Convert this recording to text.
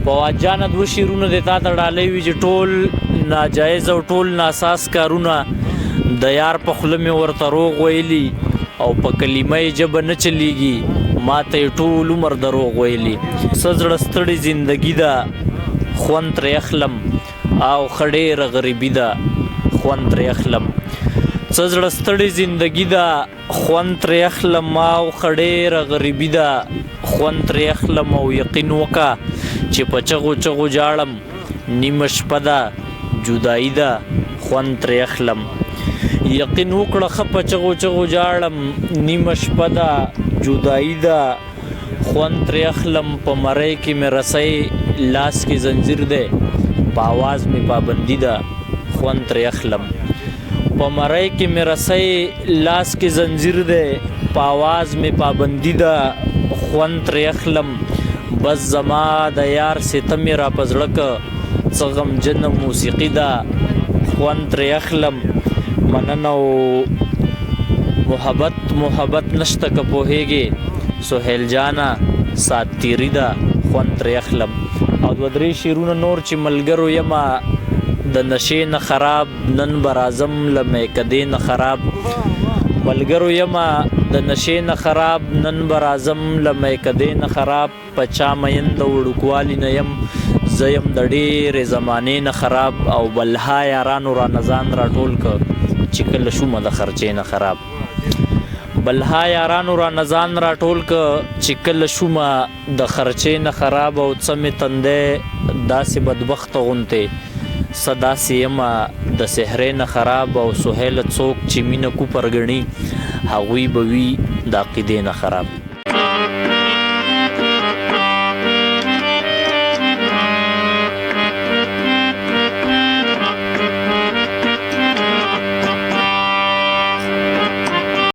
فواد جانه دوه شعرونه د تا ته ډالۍ وي چې ټول ناجایز او ټول ناساس کارونه د یار په خوله مې ورته روغ ویلي او په کلمه یې ژبه نه چلیږي ما ته یې ټول عمر دروغ ویلي. څه زړه ستړې زندګي ده خوند ترې اخلم او ښه ډېره غریبي ده خوند ترې اخلم. څه زړه ستړې زندګي ده خوند ترې اخلم او ښه ډېره غریبي ده خوند ترې اخلم. او یقین وکړه چې په چغو چغو جاړم نیمه شپه ده جدایي ده خوند ترې اخلم. یقین وکړه ښه په چغو چغو جاړم نیمه شپه ده جدایي ده خوند ترې اخلم. په مرۍ کې مې رسۍ لاس کې زنځیر دی په آواز مې پابندي ده خوند ترې اخلم. په مرۍ کې مې رسۍ لاس کې زنځیر دی په آواز مې پابندي ده خوند ترې اخلم. بس زما د یار ستم یې را په زړه که څه غمجنه موسیقي ده خوند ترې اخلم. مننه او محبت نشته که پوهیږې سهیل جانه سات تیري ده خوند ترې اخلم. او دوه درې شعرونه نور چې ملګرو یمه د نشې نه خراب نن به راځم له میکدې نه خراب. ملګرو یمه د نشې نه خراب نن به راځم له میکدې نه خراب. په چا مین د وړوکوالي نه یم زه یم د ډېرې زمانې نه خراب. او بلها یارانو رانه ځان راټول که چې کله شومه د خرچې نه خراب. بلها یارانو رانه ځان راټول که چې کله شومه د خرچې نه خراب. او څه مې تندی داسې بدبخته غوندې څه داسې یمه د سحرې نه خراب. او سهیله څوک چې مینه کوپر ګڼي هغوی به وي د عقیدې نه خراب.